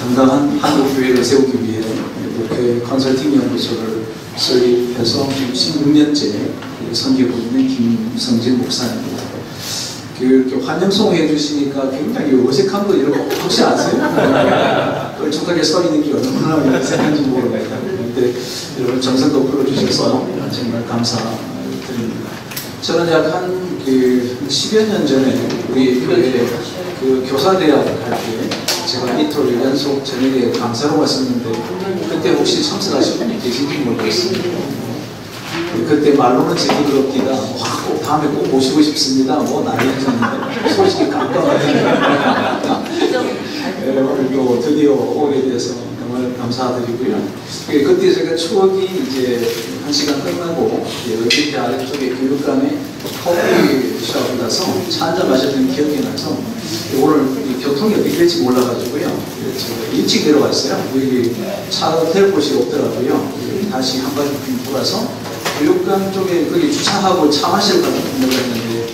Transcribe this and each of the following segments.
건강한 한국교회를 세우기 위해 교회 컨설팅 연구소를 설립해서 지금 16년째 섬기고 있는 김성진 목사입니다. 이렇게 환영송 해주시니까 굉장히 어색한 거 이런 거 혹시 아세요? 널쩍하게 서 있는 게 얼마나 어색한지 모르겠다. 근데 여러분 정성도 풀어주셔서 정말 감사드립니다. 저는 약 한 10여 년 전에 우리 교회 그 교사대학 할 때 제가 이틀 연속 저녁에 강사로 왔었는데 그때 혹시 참석하신 분이 계신지 모르겠습니다. 그때 말로는 제기그럽기다 꼭 다음에 꼭 모시고 싶습니다 뭐 난리 했었는데 솔직히 깜깜하게 오늘 또 드디어 오게 돼서 정말 감사드리고요. 그때 제가 추억이 이제 한 시간 끝나고 여기 아래쪽에 교육관에 커피숍에 가서 차 한잔 마셨던 기억이 나서 오늘 교통이 어떻게 될지 몰라가지고요. 제가 일찍 내려왔어요. 여기 차 댈 곳이 없더라고요. 다시 한 바퀴 돌아서 교육관 쪽에 거기 주차하고 차 마시러 가려고 했는데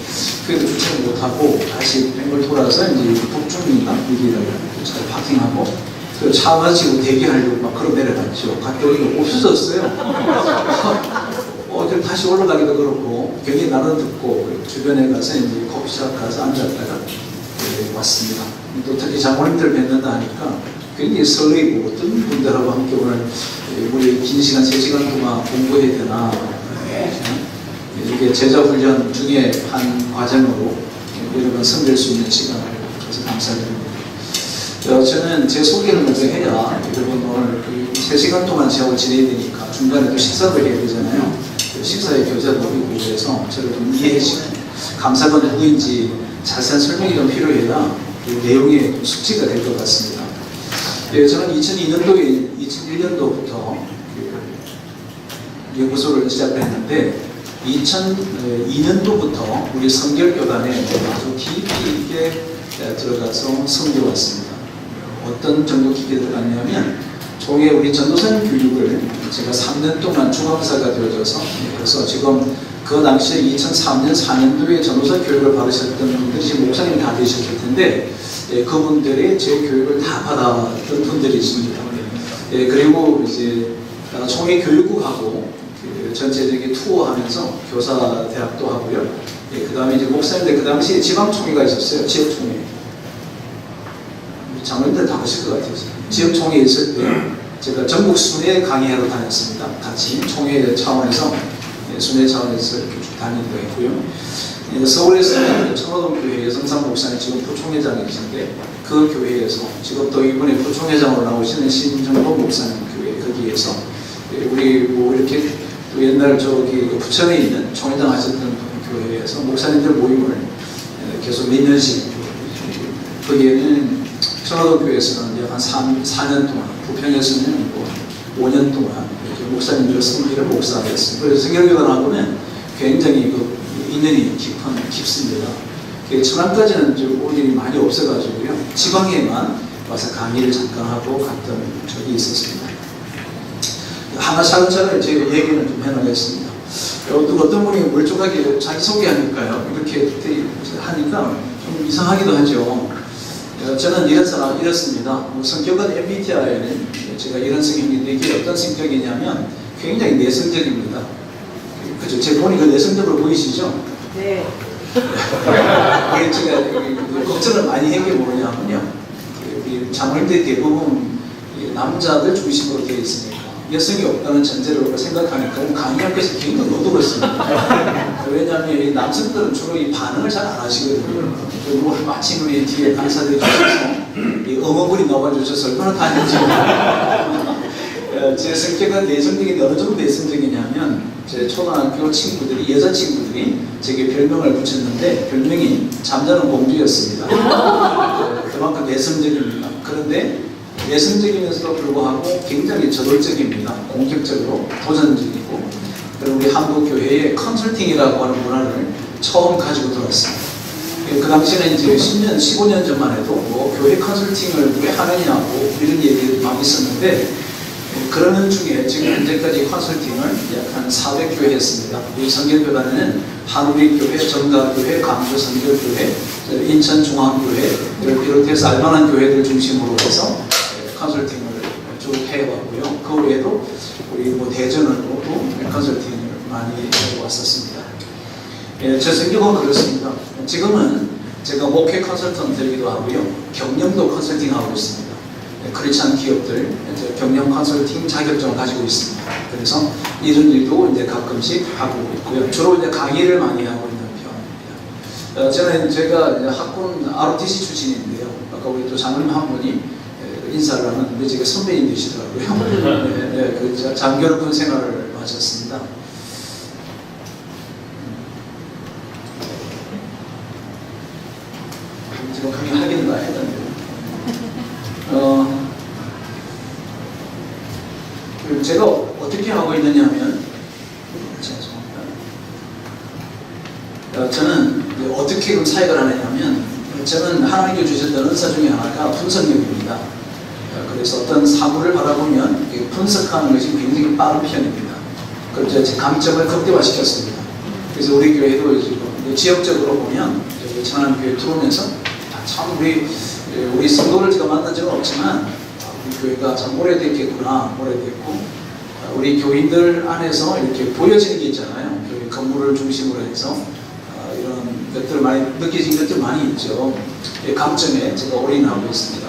그래도 주차를 못하고 다시 뱅글 돌아서 이제 북중인가 여기다가 차를 파킹하고 그 차 마시고 대기하려고 막 걸어 내려갔죠. 갔더니 없어졌어요. 그럼 다시 올라가기도 그렇고 경기 나눠 듣고 주변에 가서 이제 커피숍 가서 앉았다가 왔습니다. 또 특히 장모님들 뵙는다 하니까 굉장히 설레이고 어떤 분들하고 함께 오늘 우리 긴 시간 3시간 동안 공부해야 되나 이게 제자훈련 중에 한 과정으로 여러분 섬길 수 있는 시간을 줘서 감사드립니다. 저는 제 소개를 먼저 해야 여러분 오늘 3시간 동안 제하고 지내야 되니까 중간에 또 식사도 해야 되잖아요. 식사에 교제도 하고 그래서 저를 좀 이해해 주시고 감사가 누구인지 자세한 설명이 좀 필요해야 그 내용의 숙지가 될 것 같습니다. 저는 2001년도부터 연구소를 시작했는데 2002년도부터 우리 성결교단에 아주 깊이 있게 들어가서 섬겨왔습니다. 어떤 정도 깊게 들어갔냐면 종에 우리 전도사님 교육을 제가 3년 동안 중앙사가 되어져서 그래서 지금 그 당시에 2003년 4년도에 전도사 교육을 받으셨던 분들이 지금 목사님이 다 되셨을 텐데 그분들이 제 교육을 다 받았던 분들이십니다. 그리고 이제 총회 교육국하고 전체적인 투어하면서 교사 대학도 하고요. 그 다음에 이제 목사님들 그 당시에 지방총회가 있었어요. 지역총회. 장로님들 다 보실 것 같아요. 지역총회 있을 때 제가 전국 순회 강의하러 다녔습니다. 같이 총회 차원에서 순회 차원에서 이렇게 쭉 다니기도 했고요. 서울에서는 청호동 교회 여성상 목사님 지금 부총회장이신데 그 교회에서 지금 또 이번에 부총회장으로 나오시는 신정복 목사님 교회 거기에서 우리 뭐 이렇게 또 옛날 저기 부천에 있는 총회장 하셨던 교회에서 목사님들 모임을 계속 몇 년씩 거기에는 청호동 교회에서는 약 한 4년 동안 부평에서는 뭐 5년 동안 이렇게 목사님들 섬기를 목사하였습니다. 그래서 성결교단하고는 굉장히 그 인연이 깊습니다. 천안까지는 올 일이 많이 없어가지고요. 지방에만 와서 강의를 잠깐 하고 갔던 적이 있었습니다. 하나 차근차근 제 얘기는 좀 해나가겠습니다. 어떤 분이 멀쩡하게 자기소개하니까요. 이렇게 하니까 좀 이상하기도 하죠. 저는 이렇습니다. 성격은 MBTI는 제가 이런 성격인데 이게 어떤 성격이냐면 굉장히 내성적입니다. 그죠? 제 본인 그 내성적으로 보이시죠? 네. 제가 걱정을 많이 한 게 뭐냐면요. 장로님들이 대부분 남자들 중심으로 되어 있으니까 여성이 없다는 전제로 생각하니까 강의할 것이 굉장히 어두웠습니다. 왜냐하면 이 남성들은 주로 이 반응을 잘 안 하시거든요. 그리고 마침 우리 뒤에 강사들이 주셔서 이 어머분이 나와주셔서 얼마나 다행인지. 제 성격은 내성적인데 어느 정도 내성적이냐면 제 초등학교 친구들이 여자 친구들이 제게 별명을 붙였는데 별명이 잠자는 공주였습니다. 그만큼 내성적입니다. 그런데 내성적이면서도 불구하고 굉장히 저돌적입니다. 공격적으로 도전적이고 그리고 우리 한국교회에 컨설팅이라고 하는 문화를 처음 가지고 들어왔습니다. 그 당시에는 이제 10년, 15년 전만 해도 뭐 교회 컨설팅을 왜 하느냐고 이런 얘기들이 많이 있었는데 그러는 중에 지금 현재까지 컨설팅을 약 한 400교회 했습니다. 우리 성결교단에는 한우리교회, 정가교회, 강주성결교회, 인천중앙교회를 비롯해서 알만한 교회들 중심으로 해서 컨설팅을 쭉 해왔고요. 그 외에도 우리 뭐 대전으로도 컨설팅을 많이 해왔었습니다. 예, 제 성격은 그렇습니다. 지금은 제가 목회 컨설턴트이기도 하고요. 경영도 컨설팅하고 있습니다. 크리스찬 기업들 경영 컨설팅 자격증을 가지고 있습니다. 그래서 이런 일도 이제 가끔씩 하고 있고요. 주로 이제 강의를 많이 하고 있는 편입니다. 제가 이제 학군 ROTC 출신인데요. 아까 우리 또 장로님 한 분이 인사를 하는데 제가 선배님 되시더라고요. 네, 그 장교군 생활을 마쳤습니다. 지금 강의하기는 다 했던데요. 제가 어떻게 하고 있느냐 하면, 저는 어떻게 사역을 하느냐면, 저는 하나님께 주셨던 은사 중에 하나가 분석력입니다. 그래서 어떤 사물을 바라보면 분석하는 것이 굉장히 빠른 편입니다. 그래서 제 강점을 극대화시켰습니다. 그래서 우리 교회도 지금 지역적으로 보면, 천안교회 들어오면서 참 우리 성도를 제가 만난 적은 없지만 우리 교회가 참 오래됐겠구나, 오래됐고 우리 교인들 안에서 이렇게 보여지는 게 있잖아요. 교회 건물을 중심으로 해서 이런 것들 많이 느껴진 것들 많이 있죠. 강점에 제가 올인하고 있습니다.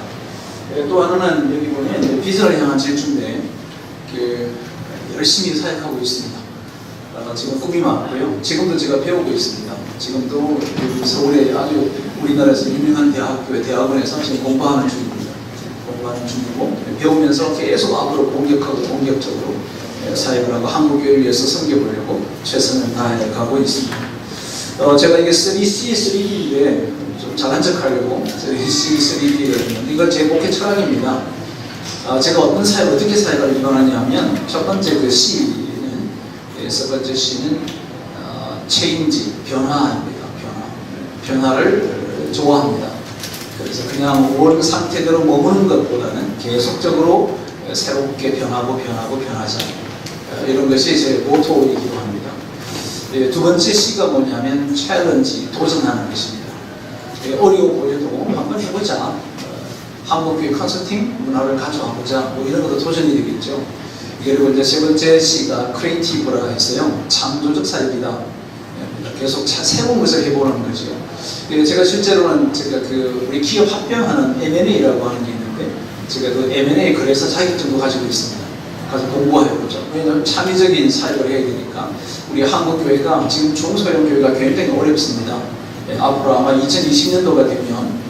또 하나는 여기 보면 비전을 향한 질주인데 열심히 사역하고 있습니다. 지금 꿈이 많고요. 지금도 제가 배우고 있습니다. 지금도 서울에 아주 우리나라에서 유명한 대학원에서 지금 공부하는 중입니다. 공부하는 중이고 배우면서 계속 앞으로 공격적으로 사역을 하고 한국교회를 위해서 섬겨보려고 최선을 다해가고 있습니다. 제가 이게 3C, 3D인데 좀 잘한 척 하려고 3C, 3D를 했는데 이건 제 목회 철학입니다. 제가 어떻게 사역을 일어나냐 하면 첫 번째 그 C는 첫 번째 C는 체인지, 변화입니다. 변화를 좋아합니다. 그래서 그냥 원 상태대로 머무는 것보다는 계속적으로 새롭게 변하자. 이런 것이 제 모토이기도 합니다. 두 번째 C가 뭐냐면 챌린지, 도전하는 것입니다. 어려워 보여도 한번 해보자. 한국교회 컨설팅 문화를 가져와보자. 뭐 이런 것도 도전이 되겠죠. 그리고 이제 세 번째 C가 크리에이티브라 했어요. 창조적 사역이다. 계속 새로운 것을 해보는 거죠. 제가 실제로는 우리 기업 합병하는 M&A라고 하는 게 있는데 제가 그 M&A 그래서 자격증도 가지고 있습니다. 가서 공부해보죠. 왜냐하면 창의적인 사역을 해야 되니까 우리 한국교회가 지금 중소형교회가 굉장히 어렵습니다. 앞으로 아마 2020년도가 되면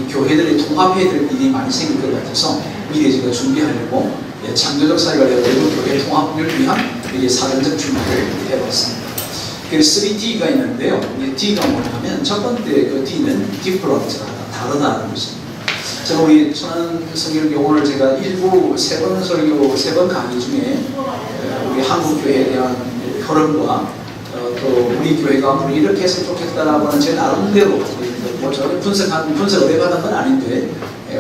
교회들이 통합해야 될 일이 많이 생길 것 같아서 미리 제가 준비하려고 창조적 사역을 해야 되고 교회 통합을 위한 사전적 준비를 해봤습니다. 그 3D가 있는데요. 이 D가 뭐냐면 첫 번째 그 D는 디플런트가 다르다는 것입니다. 제가 우리 천안 성결교 오늘 제가 일부 세 번 강의 중에 우리 한국교회에 대한 흐름과 또 우리 교회가 앞으로 이렇게 했으면 좋겠다라고 하는 제 나름대로 뭐 저는 분석을 해받은 건 아닌데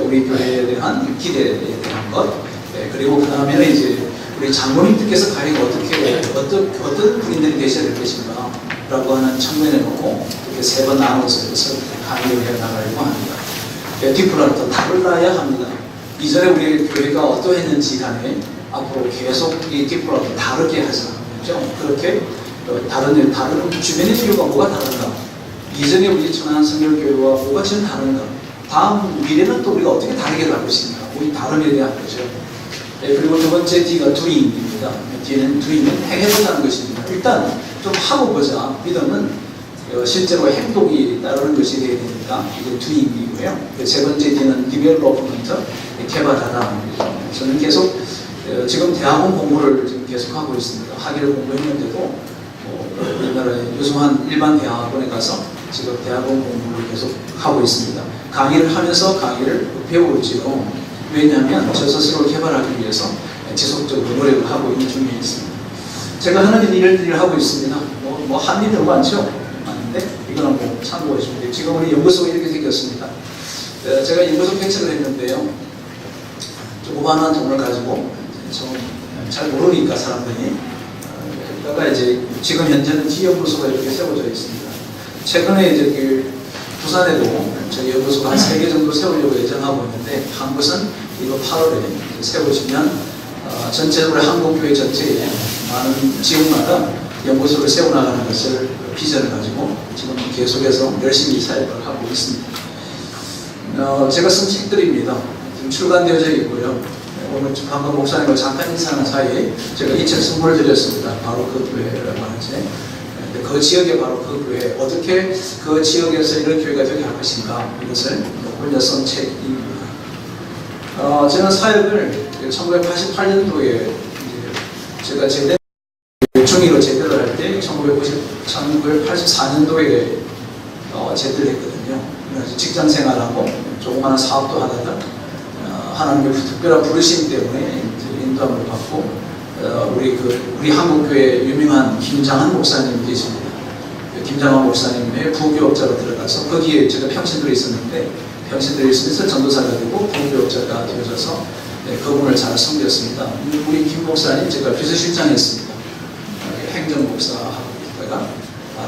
우리 교회에 대한 기대에 대한 것 그리고 그 다음에는 이제 우리 장로님들께서 과연 어떤 분인들이 되셔야 될 것인가 라고 하는 측면에 놓고 이렇게 세 번 나눠서 강의를 해 나가려고 합니다. 디플런트 다르다야 합니다. 이전에 우리 교회가 어떠했는지 간에 앞으로 계속 이 디플런트 다르게 하자. 그렇죠? 그렇게 다른 주변의 교회가 뭐가 다른가? 이전에 우리 천안 성결교회와 뭐가 지금 다른가? 다음 미래는 또 우리가 어떻게 다르게 갈 것인가? 우리 다름에 대한 거죠. 그리고 두 번째 D가 doing입니다. D는 doing은 행해보자는 것입니다. 일단 좀 하고 보자. 믿음은 실제로 행동이 따르는 것이 되어야 되니까 이게 doing이고요. 세 번째 D는 development, 개발하다. 저는 계속 지금 대학원 공부를 지금 계속하고 있습니다. 학위를 공부했는데도 우리나라의 유수한 일반 대학원에 가서 지금 대학원 공부를 계속 하고 있습니다. 강의를 하면서 강의를 배우지요. 왜냐하면 저 스스로 개발하기 위해서 지속적으로 노력을 하고 있는 중에 있습니다. 제가 하는 일을 하고 있습니다. 한 일이 너무 많죠? 많은데 이거는 뭐 참고해 주면 돼요. 지금 우리 연구소가 이렇게 생겼습니다. 제가 연구소 개척을 했는데요. 조그마한 돈을 가지고 잘 모르니까 사람들이 그러다가 이제 지금 현재는 지연구소가 이렇게 세워져 있습니다. 최근에 이제 그 부산에도 저희 연구소가 한 3개 정도 세우려고 예정하고 있는데 한 곳은 이번 8월에 세워지면 전체적으로 한국교회 전체에 많은 지역마다 연구소를 세워나가는 것을 비전을 가지고 지금 계속해서 열심히 사역을 하고 있습니다. 제가 쓴 책들입니다. 지금 출간되어져 있고요. 오늘 방금 목사님과 잠깐 인사하는 사이에 제가 이 책 선물을 드렸습니다. 바로 그 교회라고 하는 책. 그 지역에 바로 그 교회, 어떻게 그 지역에서 이런 교회가 되게 할 것인가, 이것을 올려 쓴 책입니다. 저는 사역을 1988년도에 제가 중위로 제대를 할 때 1984년도에 제대를 했거든요. 그래서 직장 생활하고 조그마한 사업도 하다가 하나님의 특별한 부르심 때문에 인도함을 받고 우리 한국교회 유명한 김장한 목사님 계십니다. 김장한 목사님의 부교업자로 들어가서 거기에 제가 평신도에 있었는데 평신도에 있으면서 전도사가 되고 부교업자가 되어져서 그분을 잘 섬겼습니다. 우리 김 목사님 제가 비서실장했습니다. 행정목사하고 있다가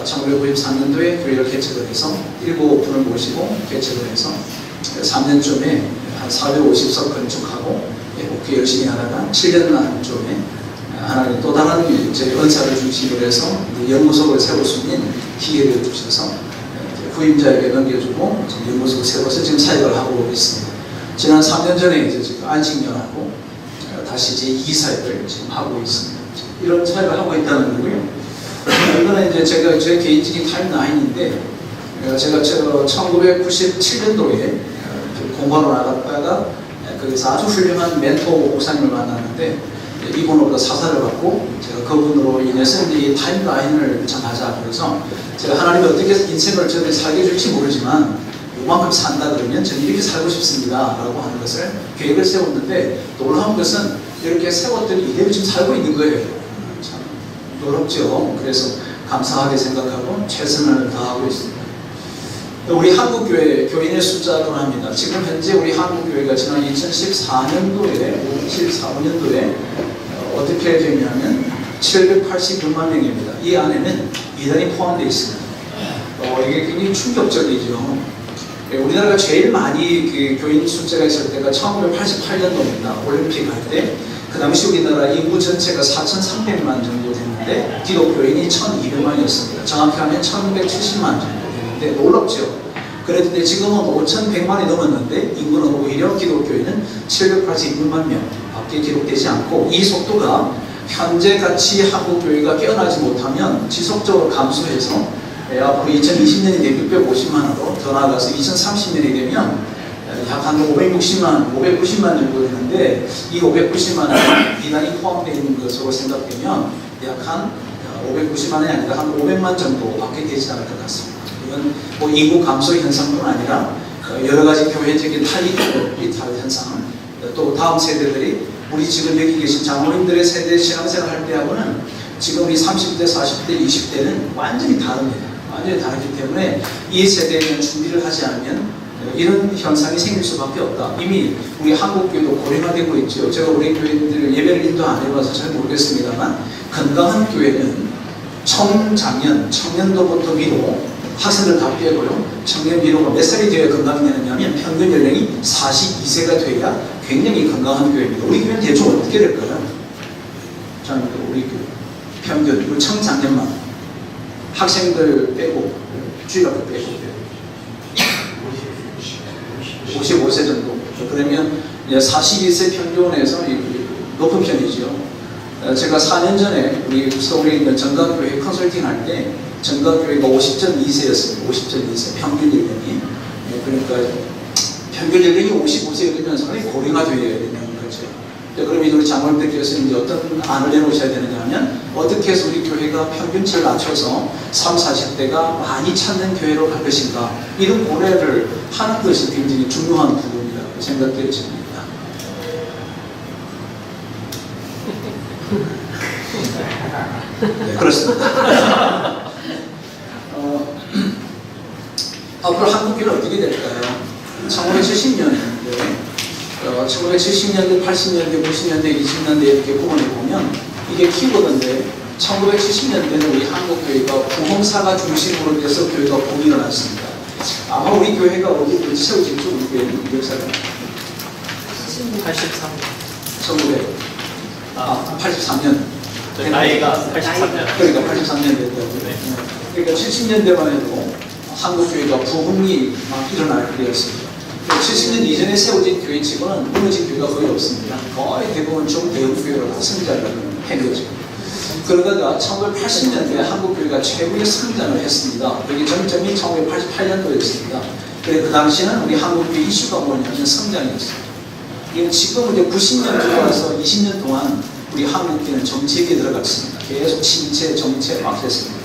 1993년도에 교회를 개척을 해서 7분을 모시고 개척을 해서 3년쯤에 한 450석 건축하고 목회 열심히 하다가 7년 안쯤에 하나님 또 다른 은사를 중심으로 해서 연구소를 세울 수 있는 기회를 주셔서 후임자에게 넘겨주고 연구소를 세워서 지금 사역을 하고 있습니다. 지난 3년 전에 이제 지금 안식년하고 다시 제 2사역을 지금 하고 있습니다. 이런 사역을 하고 있다는 거고요. 이거는 이제 제가 제 개인적인 타임라인인데 제가 1997년도에 공부하러 나갔다가 거기서 아주 훌륭한 멘토 목사님을 만났는데 이분으로부터 사사를 받고 제가 그분으로 인해서 이제 이 타임라인을 정하자. 그래서 제가 하나님이 어떻게 인생을 저를 살게 해줄지 모르지만 요만큼 산다 그러면 저는 이렇게 살고 싶습니다 라고 하는 것을 계획을 세웠는데 놀라운 것은 이렇게 세웠더니 이대로 지금 살고 있는 거예요. 참 놀랍죠. 그래서 감사하게 생각하고 최선을 다하고 있습니다. 우리 한국교회 교인의 숫자로 합니다. 지금 현재 우리 한국교회가 지난 2014년도에 어떻게 되냐면 786만 명입니다. 이 안에는 이단이 포함되어 있습니다. 이게 굉장히 충격적이죠. 우리나라가 제일 많이 그 교인 숫자가 있을 때가 1988년도입니다. 올림픽 할 때. 그 당시 우리나라 인구 전체가 4,300만 정도 됐는데 기독교인이 1,200만이었습니다. 정확히 하면 1,170만 정도 됐는데 놀랍죠. 그랬는데 지금은 5,100만이 넘었는데 인구는 오히려 기독교인은 786만 명 밖에 기록되지 않고 이 속도가 현재같이 한국교회가 깨어나지 못하면 지속적으로 감소해서 앞으로 2020년이 되면 650만으로 더 나아가서 2030년이 되면 약 한 590만 정도 되는데 이 590만은 이단이 포함되어 있는 것으로 생각되면 약 한 590만이 아니라 한 500만 정도밖에 되지 않을 것 같습니다. 이건 뭐 인구 감소 현상뿐 아니라 여러 가지 교회적인 이탈 현상, 또 다음 세대들이 우리 지금 여기 계신 장로님들의 세대 신앙생활 할 때하고는 지금 우리 30대, 40대, 20대는 완전히 다릅니다. 완전히 다르기 때문에 이 세대에 대한 준비를 하지 않으면 이런 현상이 생길 수밖에 없다. 이미 우리 한국교회도 고령화되고 있죠. 제가 우리 교회들 예배를 인도 안 해봐서 잘 모르겠습니다만 건강한 교회는 청년도부터 위로 학생들 다 빼고요. 청년 비로가 몇 살이 되어야 건강해지냐면 평균 연령이 42세가 돼야 굉장히 건강한 교회입니다. 우리 교회는 대충 어떻게 될까요? 자, 우리 교회 평균, 그리고 청장년만 학생들 빼고 주일학교 빼고 55세 정도. 그러면 42세 평균에서 높은 편이죠. 제가 4년 전에 우리 서울에 있는 정강교회 컨설팅 할 때 정강교회가 50.2세였습니다. 50.2세 평균 연령이. 그러니까 평균 연령이 55세이면 상당히 고령화되어야 되는 거죠. 그럼 이제 우리 장로님들께서 이제 어떤 안을 내놓으셔야 되느냐 하면 어떻게 해서 우리 교회가 평균치를 낮춰서 30, 40대가 많이 찾는 교회로 갈 것인가, 이런 고려를 하는 것이 굉장히 중요한 부분이라고 생각되어집니다. 네, 그렇습니다. 앞으로 한국교회는 어떻게 될까요? 1970년대, 1970년대, 80년대, 90년대, 2000년대 이렇게 부분을 보면 이게 키보드인데 1970년대는 우리 한국교회가 부흥사가 중심으로 돼서 교회가 붐이 일어났습니다. 아마 우리 교회가 어디 세워질지 우리 교회는 역사가 83. 1983년. 나이가 83년. 그러니까 83년 됐다고요. 네. 그러니까 70년대만 해도 한국교회가 부흥이 막 일어날 때였습니다. 70년 이전에 세워진 교회 치고는 무너진 교회가 거의 없습니다. 거의 대부분 중대형 교회로 다 성장을 한 거죠. 그러다가 1980년대에 한국교회가 최고의 성장을 했습니다. 그게 정점이 1988년도였습니다. 그래 그 당시에는 우리 한국교회 이슈가 뭐냐면 성장이었습니다. 이게 지금 이제 90년 들어와서 20년 동안 우리 한국교회는 정체기에 들어갔습니다. 계속 침체, 정체 막 했습니다.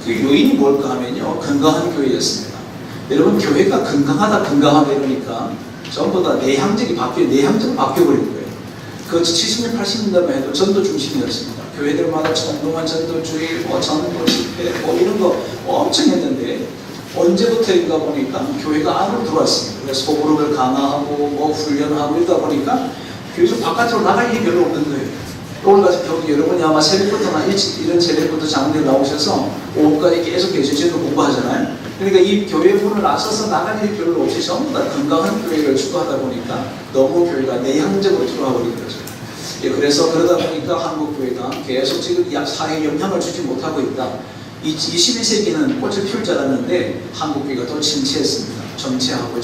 그 요인이 뭘까 하면요, 건강한 교회였습니다. 여러분, 교회가 건강하다 이러니까 전부 다 내향적으로 바뀌어버린 거예요. 그 70년, 80년대만 해도 전도 중심이었습니다. 교회들마다 전동한 전도주의, 전도 집회, 이런 거 엄청 했는데, 언제부터인가 보니까 교회가 안으로 들어왔습니다. 그래서 소그룹을 강화하고, 훈련하고 이러다 보니까 교회에서 바깥으로 나갈 일이 별로 없는 거예요. 오늘까지 경기 여러분이 아마 새벽부터나 이런 새벽부터 장로에 나오셔서 오후까지 계속 계시지도 공부하잖아요. 그러니까 이 교회 문을 나서서 나갈 일이 별로 없이 전부 다 건강한 교회를 추구하다 보니까 너무 교회가 내향적으로 들어와 버린 거죠. 예, 그래서 그러다 보니까 한국 교회가 계속 지금 사회에 영향을 주지 못하고 있다. 21세기는 꽃을 피울 줄 알았는데 한국 교회가 더 침체했습니다. 정체하고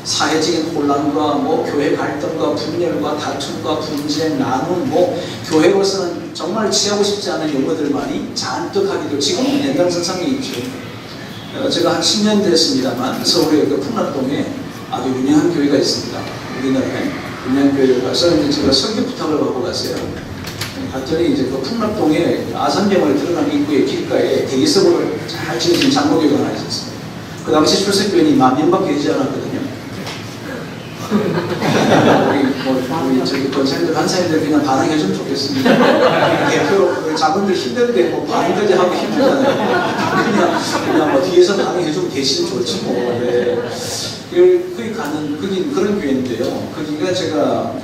사회적인 혼란과 교회 갈등과 분열과 다툼과 분쟁, 나눔, 교회로서는 정말 취하고 싶지 않은 용어들만이 잔뜩하기도 지금은 연장선상에 있죠. 제가 한 10년 됐습니다만 서울의 그 풍락동에 아주 유명한 교회가 있습니다. 우리나라에 유명한 교회를 가서 제가 설교 부탁을 하고 갔어요. 갔더니 이제 그 풍락동에 아산병원에 들어가는 입구의 길가에 대기석으로 잘 지어진 장로교회가 하나 있었어요. 그 당시 출석교인이 10,000명밖에 되지 않았거든요. 우리 저기 권사님들, 간사님들 그냥 반응해주면 좋겠습니다. 대표로 자분들 힘든데 반응까지 하기 힘들잖아요. 그냥 뒤에서 반응해주면 대신 좋지 뭐. 네. 거기 가는 그런 교회인데요. 거기가 제가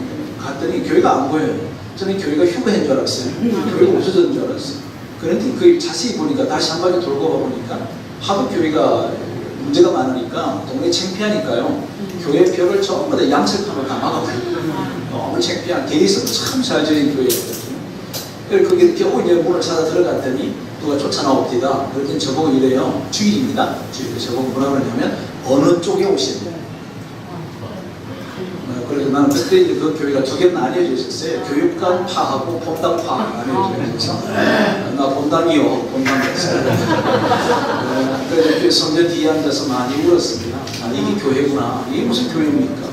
갔더니 교회가 안 보여요. 저는 교회가 휴거한 줄 알았어요. 교회가 없어졌는 줄 알았어요. 그런데 그 자세히 보니까 다시 한 바퀴 돌고 가보니까 하도 교회가 문제가 많으니까 동네 창피하니까요. 교회 벽을 전부 다 양철판으로 다 막아버려요. 너무 창피한 대리석도 참 잘 지은 교회였거든요. 그래서 거기 겨우 이제 문을 찾아 들어갔더니 누가 쫓아나옵니다. 그랬더니 저보고 이래요. 주일입니다. 주일 저보고 뭐라 그러냐면 어느 쪽에 오시는 그래서 나는 그때 이제 그 교회가 두 개로 나뉘어져 있었어요. 교육관 파하고 본당 파가 나뉘어져 있어서 나 본당이요. 본당 됐어요. 그래서 성전 뒤에 앉아서 많이 울었습니다. 이게 교회구나. 이게 무슨 교회입니까?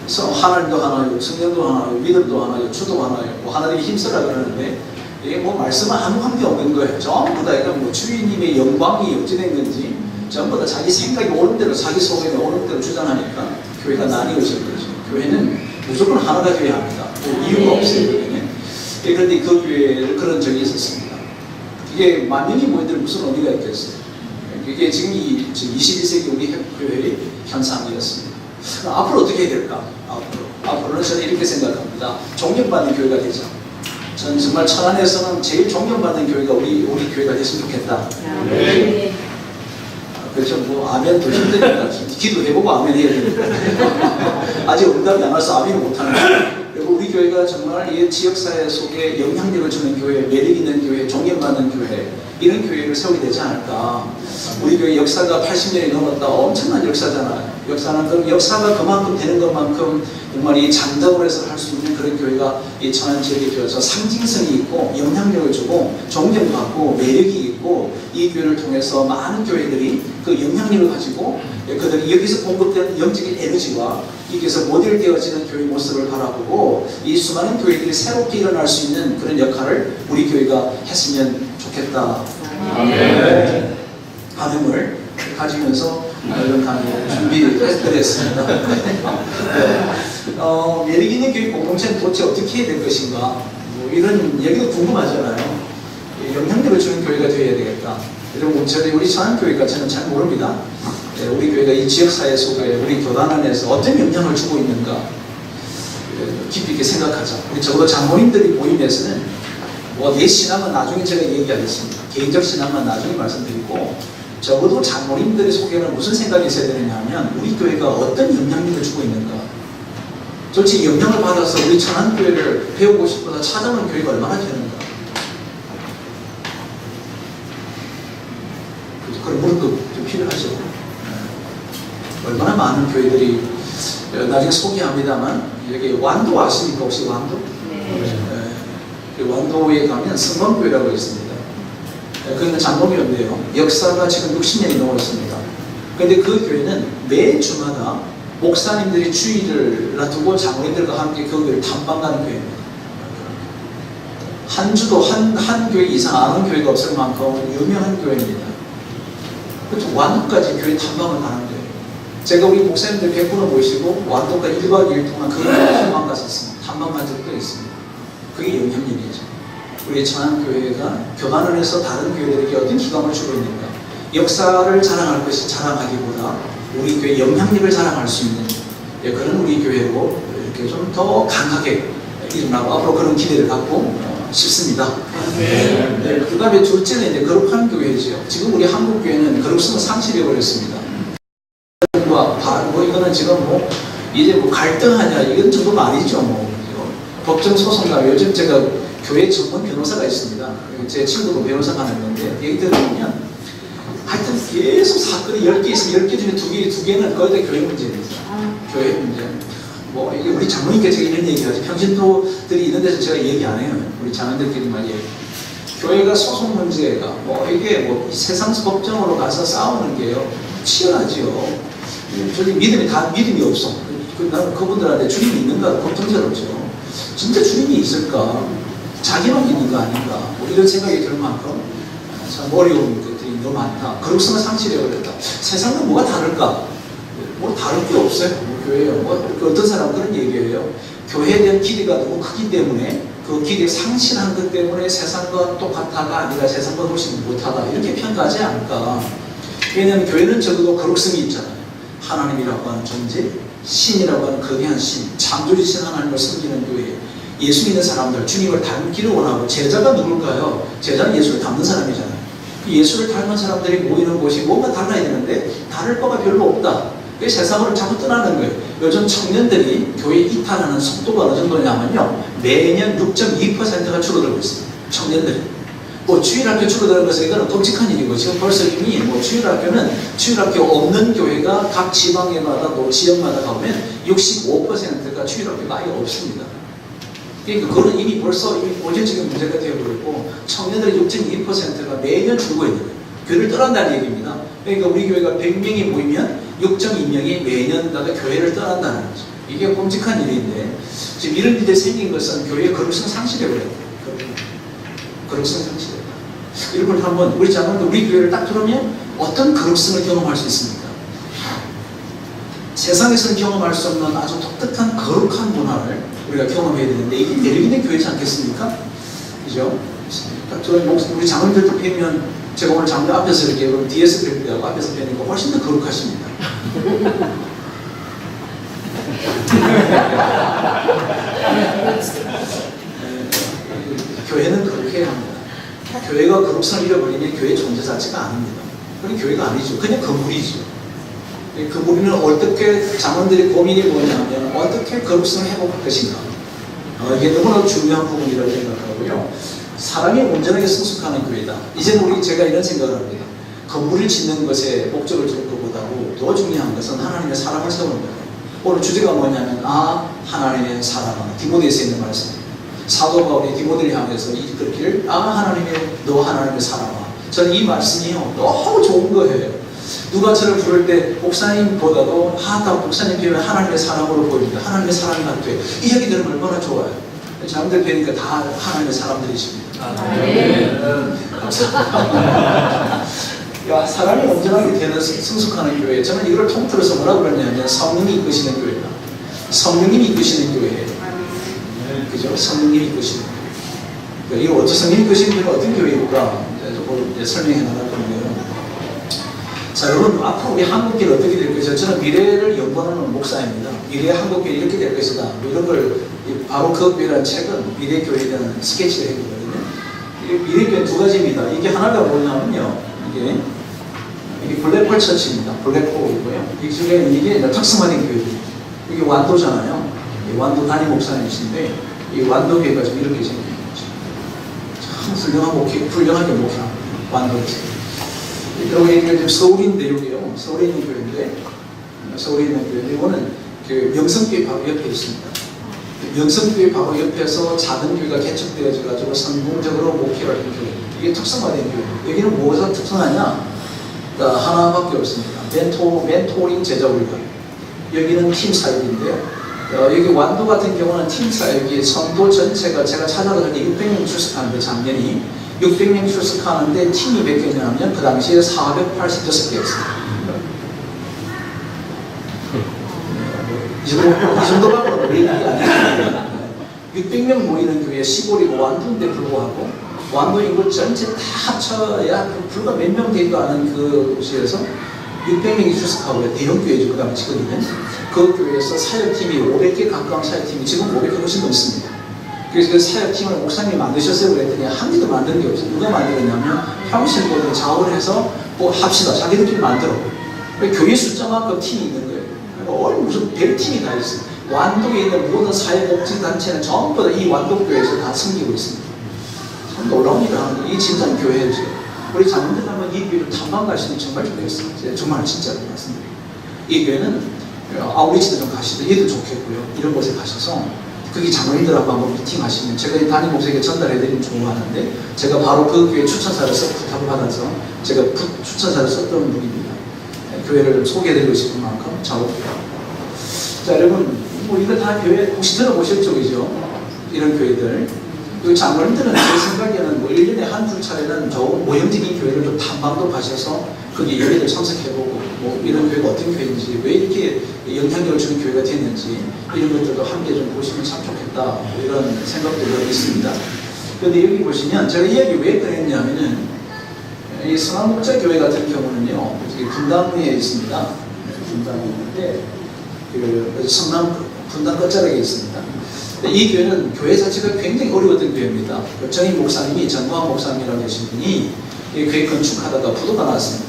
그래서 하나님도 하나요, 성령도 하나요, 믿음도 하나요, 주도 하나요. 하나님이 힘쓰라 그러는데 이게 말씀은 아무 관계 없는 거예요. 전부 다 이거 주인님의 영광이 어찌된 건지 전부 다 자기 생각이 오는 대로, 자기 속에 오는 대로 주장하니까 교회가 나뉘어진 거죠. 교회는 무조건 하나가 되어야 합니다. 이유가 없어요. 교회는. 그런데 그 교회를 그런 적이 있었습니다. 이게 10,000명이 모이들 무슨 의미가 있겠어요. 이게 지금 21세기 우리 교회의 현상이었습니다. 앞으로 어떻게 해야 될까? 앞으로는 저는 이렇게 생각합니다. 존경받는 교회가 되자. 저는 정말 천안에서는 제일 존경받는 교회가 우리 교회가 됐으면 좋겠다. 네. 그렇죠. 아멘 더 힘드니까 기도해보고 아멘 해야 됩니다. 아직 응답이 안 와서 아멘을 못하는 거예요. 그리고 우리 교회가 정말 이 지역사회 속에 영향력을 주는 교회, 매력 있는 교회, 존경받는 교회, 이런 교회를 세우게 되지 않을까. 우리 교회 역사가 80년이 넘었다. 엄청난 역사잖아요. 역사가 그만큼 되는 것만큼 정말 이 장작으로 해서 할 수 있는 그런 교회가 이 천안 지역에 되어서 상징성이 있고 영향력을 주고 존경받고 매력이 있고 이 교회를 통해서 많은 교회들이 그 영향력을 가지고 그들이 여기서 공급되는 영적인 에너지와 여기서 모델되어지는 교회 모습을 바라보고 이 수많은 교회들이 새롭게 일어날 수 있는 그런 역할을 우리 교회가 했으면 좋겠다. 반응을 가지면서 이런 강의를 준비해드렸습니다. 매력 있는 교육 공동체는 도대체 어떻게 해야 될 것인가? 이런 얘기도 궁금하잖아요. 영향력을 주는 교회가 되어야 되겠다. 여러분, 우리 천안교회가 저는 잘 모릅니다. 우리 교회가 이 지역사회 속에 우리 교단 안에서 어떤 영향을 주고 있는가 깊이 있게 생각하자. 우리 적어도 장로님들이 모임에서는 내 신앙은 나중에 제가 얘기하겠습니다. 개인적 신앙은 나중에 말씀드리고 적어도 장로님들의 속에는 무슨 생각이 있어야 되느냐 하면 우리 교회가 어떤 영향력을 주고 있는가. 도대체 영향을 받아서 우리 천안교회를 배우고 싶어서 찾아오는 교회가 얼마나 되는가. 그런 무릎도 좀 필요하죠. 얼마나 많은 교회들이 나중에 소개합니다만 여기 완도 아십니까? 혹시 완도? 완도에 가면 성범교회라고 있습니다. 그건 장로교회인데요. 역사가 지금 60년이 넘었습니다. 그런데 그 교회는 매 주마다 목사님들이 주의를 놔두고 장로님들과 함께 그 교회를 탐방하는 교회입니다. 한 주도 한 교회 이상 아는 교회가 없을 만큼 유명한 교회입니다. 그렇죠. 완도까지 교회 탐방을 가는 거예요. 제가 우리 목사님들 100분을 모시고 완도까지 1박 2일 동안 그 탐방 갔었습니다. 탐방 간 적도 있습니다. 그게 영향력이죠. 우리 천안교회가 교단을 해서 다른 교회들에게 어떤 기감을 주고 있는가. 역사를 자랑할 것이 자랑하기보다 우리 교회 영향력을 자랑할 수 있는 그런 우리 교회로 이렇게 좀 더 강하게 일어나고 앞으로 그런 기대를 갖고 싶습니다. 네. 그 다음에 둘째는 이제 거룩한 교회죠. 지금 우리 한국 교회는 거룩성을 상실해 버렸습니다. 뭐 이거는 지금 뭐 이제 뭐 갈등하냐 이건 정도 아니죠. 뭐 법정 소송가 요즘 제가 교회 전문 변호사가 있습니다. 제 친구도 변호사가 하는데 얘기 들어보면 하여튼 계속 사건이 10개 있으면 10개 중에 2개는 거의 다 교회 문제입니다. 교회 문제. 뭐 이게 우리 장로님께 제가 이런 얘기하지 평신도들이 있는 데서 제가 얘기 안 해요. 우리 장로님들끼리만 얘기. 교회가 소송 문제가 뭐 이게 뭐 세상 법정으로 가서 싸우는 게요 치열하지요. 저기 믿음이 없어. 나는 그분들한테 주님이 있는가 걱정스럽죠. 진짜 주님이 있을까? 자기만 믿는 거 아닌가? 뭐 이런 생각이 들 만큼 참 어려운 것들이 너무 많다. 거룩성을 상실해버렸다. 세상은 뭐가 다를까? 뭐 다를 게 없어요. 뭐 교회요. 뭐 어떤 사람은 그런 얘기예요. 교회에 대한 기대가 너무 크기 때문에 그 기대 상실한 것 때문에 세상과 똑같다가 아니라 세상과 훨씬 못하다 이렇게 평가하지 않을까? 왜냐하면 교회는 적어도 거룩성이 있잖아요. 하나님이라고 하는 존재, 신이라고 하는 거대한 신, 창조주신 하나님을 섬기는 교회, 예수 믿는 사람들, 주님을 닮기를 원하고 제자가 누굴까요? 제자는 예수를 닮는 사람이잖아요. 예수를 닮은 사람들이 모이는 곳이 뭔가 달라야 되는데 다를 바가 별로 없다. 그 세상으로 자꾸 떠나는 거예요. 요즘 청년들이 교회 이탈하는 속도가 어느 정도냐면요. 매년 6.2%가 줄어들고 있습니다. 청년들이. 뭐 주일학교 줄어드는 것은 이거는 끔찍한 일이고 지금 벌써 이미 뭐 주일학교 없는 교회가 각 지방에마다 또 지역마다 가보면 65%가 주일학교가 아예 없습니다. 그러니까 그거는 이미 본질적인 문제가 되어버렸고 청년들의 6.2%가 매년 줄고 있는 거예요. 교회를 떠난다는 얘기입니다. 그러니까 우리 교회가 100명이 모이면 6.2명이 매년 교회를 떠난다는 거죠. 이게 끔찍한 일인데 지금 이런 일이 생긴 것은 교회의 거룩성 상실해버려요. 거룩성 상실해요. 이걸 한번 우리 장로도 우리 교회를 딱 들어오면 어떤 거룩성을 경험할 수 있습니까? 세상에서는 경험할 수 없는 아주 독특한 거룩한 문화를 우리가 경험해야 되는데 이게 내려있는 교회지 않겠습니까? 그죠? 딱 우리 장로들도 뵈면 제가 오늘 장로 앞에서 이렇게 그럼 뒤에서 뵐 때하고 앞에서 뵈니까 훨씬 더 거룩하십니다. 교회는 그렇게 해야 합니다. 교회가 거룩성을 잃어버리면 교회 존재 자체가 아닙니다. 그건 교회가 아니죠. 그냥 건물이죠. 그 우리는 어떻게 장로들의 고민이 뭐냐면 어떻게 거룩성을 회복할 것인가. 이게 너무나 중요한 부분이라고 생각하고요. 사람이 온전하게 성숙하는 교회다. 이제는 제가 이런 생각을 합니다. 건물을 짓는 것에 목적을 두는 것보다도 더 중요한 것은 하나님의 사랑을 세우는 거예요. 오늘 주제가 뭐냐면 하나님의 사랑은 디모데에서 있는 말씀. 사도 바울이 디모데를 향해서 이끌기를 너 하나님의 사랑아. 저는 이 말씀이요 너무 좋은 거예요. 누가 저를 부를 때 목사님보다도 목사님 배우면 하나님의 사랑으로 보입니다. 하나님의 사랑이 같아. 이 얘기 들으면 얼마나 좋아요. 장들 뵈니까 다 하나님의 사람들이십니다. 야, 사람이 온전하게 되는 성숙하는 교회. 저는 이걸 통틀어서 뭐라고 그러냐면 성령이 이끄시는 교회다. 성령님이 이끄시는 교회예요. 그죠? 성령님이 이끄시는 교회. 이거 어떤 성령이 이끄시는 교회는 어떤 교회일까? 조금 설명해 나갈 건데요. 자, 여러분 앞으로 우리 한국교회 어떻게 될 것이죠? 저는 미래를 연구하는 목사입니다. 미래의 한국교회 이렇게 될 것이다. 뭐 이런 걸 바로 그 교회라는 책은 미래교회에 대한 스케치를 해보거든요. 미래교회는 두 가지입니다. 이게 하나가 뭐냐면요. 이게 블랙홀 처치입니다. 블랙홀이고요. 이게 특성화된 교회들. 이게 완도잖아요. 완도 담임 목사님이신데 이 완도교회가 좀 이렇게 생긴 거죠. 참 훌륭하게 목회합니다. 완도에서. 여기 지금 서울인데 여기요. 서울에 있는 교회인데 서울에 있는 교회 이거는 그 명성교회 바로 옆에 있습니다. 명성교회 바로 옆에서 작은 교회가 개척되어져가지고 성공적으로 목회를 하는 교회. 이게 특성화된 교회. 여기는 뭐가 특성하냐? 하나밖에 없습니다. 멘토링 제자훈련. 여기는 팀 사역인데요. 여기 완도 같은 경우는 팀 사역이 성도 전체가 제가 찾아가서 600명 출석하는데 작년이 600명 출석하는데 팀이 몇 개냐면 그 당시에 486개였습니다. 이 정도가 우리 일이 아니에요. 600명 모이는 교회 시골이고 완도인데 불구하고 완도 인구 전체 다 합쳐야 불과 몇 명 되지도 않은 그 도시에서 600명이 출석하고 대형 교회죠. 그 당시거든요. 그 교회에서 사역팀이 500개 가까운 사역팀이 지금 500개 훨씬 넘습니다. 그래서 그 사역팀을 목사님이 만드셨어요. 그랬더니 한 개도 만든 게 없어요. 누가 만들었냐면 평신도들 자원해서 뭐 합시다. 자기들끼리 만들어. 교회 숫자만큼 팀이 있는 거예요. 무슨 별 팀이 다 있어요. 완도에 있는 모든 사회복지단체는 전부 다 이 완도교회에서 다 섬기고 있습니다. 참 놀라운 일을 하는 거예요. 이게 진짜 교회죠. 우리 장로들 한번 이 교회를 탐방 가시면 정말 좋겠어요. 정말 진짜로 말씀드려요. 이 교회는 아우리치도 좀 가시도 얘도 좋겠고요. 이런 곳에 가셔서 거기 장로님들하고 한번 미팅하시면 제가 이 담임 목사에게 전달해드리면 좋아하는데 제가 바로 그 교회 추천사를 부탁을 받아서 제가 추천사를 썼던 분입니다. 교회를 좀 소개해드리고 싶은 만큼 작업해요. 자, 여러분, 뭐 이거 다 교회 혹시 들어보실 쪽이죠? 이런 교회들. 그 장로님들은 제 생각에는 뭐 1년에 한두 차례는 좋은 모형적인 교회를 좀 탐방도 가셔서 거기 예배를 참석해보고 뭐 이런 교회가 어떤 교회인지 왜 이렇게 영향력을 주는 교회가 됐는지 이런 것들도 함께 좀 보시면 참 좋겠다 뭐 이런 생각도 있습니다. 그런데 여기 보시면 제가 이 얘기 왜 꺼냈냐면은 이 성안목자교회 같은 경우는요 분당에 있습니다. 분당에 있는데 그 성남 분당 끝자락에 있습니다. 이 교회는 교회 자체가 굉장히 어려웠던 교회입니다. 정인 목사님이 전광 목사님이라고 계신 분이 이 교회 건축하다가 부도가 났습니다.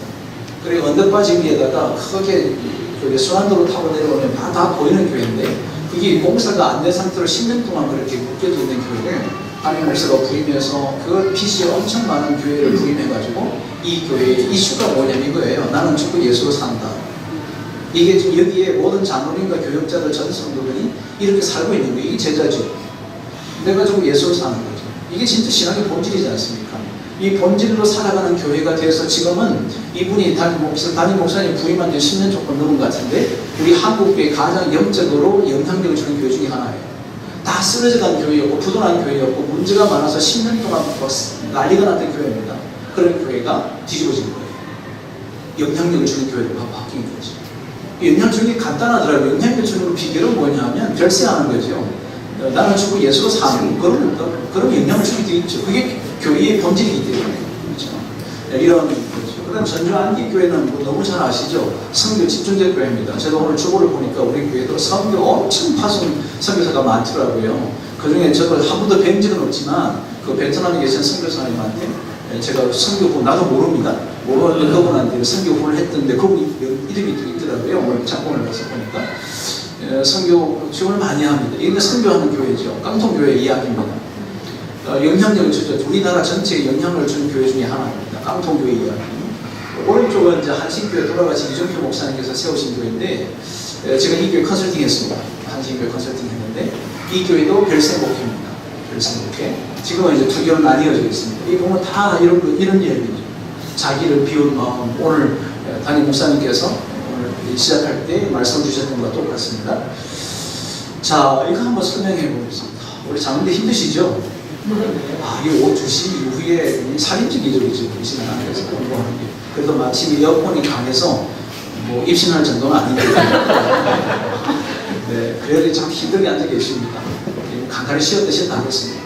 그리고 언덕바지 위에다가 크게 순환도로 타고 내려오면 다 보이는 교회인데 그게 공사가 안 된 상태로 10년 동안 그렇게 묶여져 있는 교회를 담임 목사가 부임해서 그 빚이 엄청 많은 교회를 부임해가지고 이 교회의 이슈가 뭐냐면 이거예요. 나는 죽고 예수로 산다. 이게 지금 여기에 모든 장로님과 교역자들 전 성도들이 이렇게 살고 있는 거예요. 이게 제자죠. 그래가지고 예수로 사는 거죠. 이게 진짜 신앙의 본질이지 않습니까? 이 본질로 살아가는 교회가 돼서 지금은 이분이 담임 목사님 부임한 지 10년 조금 넘은 것 같은데 우리 한국교회 가장 영적으로 영향력을 주는 교회 중에 하나예요. 다 쓰러져간 교회였고 부도난 교회였고 문제가 많아서 10년 동안 난리가 났던 교회입니다. 그런 교회가 뒤집어진 거예요. 영향력을 주는 교회로 바뀐 거죠. 영향 주는 게 간단하더라고요. 영향력 주는 비결은 뭐냐면 결세하는 거죠. 나는 죽고 예수로 사는 그런 영향을 주게 되어 있죠. 그게 교회의 본질이기 때문에 그렇죠. 이런 거죠. 그다음 전주 안기교회는 뭐 너무 잘 아시죠. 선교 집중적 교회입니다. 제가 오늘 주보를 보니까 우리 교회도 선교 엄청 파송 선교사가 많더라고요. 그 중에 저를 한 번도 뵌 적은 없지만 그 베트남에 계신 선교사님한테 제가 선교부 나도 모릅니다. 모르는데 그분한테 선교부를 했던데 그분 이름이 또 있더라고요. 오늘 작품을 가서 보니까 선교 지원을 많이 합니다. 이게 선교하는 교회죠. 깡통교회 이야기입니다. 영향력을 주죠. 우리나라 전체에 영향을 주는 교회 중에 하나입니다. 깡통교회 이야기. 오른쪽은 이제 한신교회 돌아가신 이종표 목사님께서 세우신 교회인데 제가 이 교회 컨설팅 했습니다. 한신교회 컨설팅 했는데 이 교회도 별세 목회입니다. 별세 목회. 지금은 이제 두 개로 나뉘어져 있습니다. 이 보면 다 이런 이야기죠. 자기를 비운 마음. 오늘 담임 목사님께서 오늘 시작할 때 말씀 주셨던 것과 똑같습니다. 자, 이거 한번 설명해 보겠습니다. 우리 장로님들 힘드시죠? 이게 오후 2시 이후에 살인적 기적이죠. 이 시간 안에서 공부하는 게. 그래도 마침 에어컨이 강해서 뭐 입신할 정도는 아닌데. 네, 그래도 참 힘들게 앉아 계십니다. 간간히 쉬었다 하겠습니다.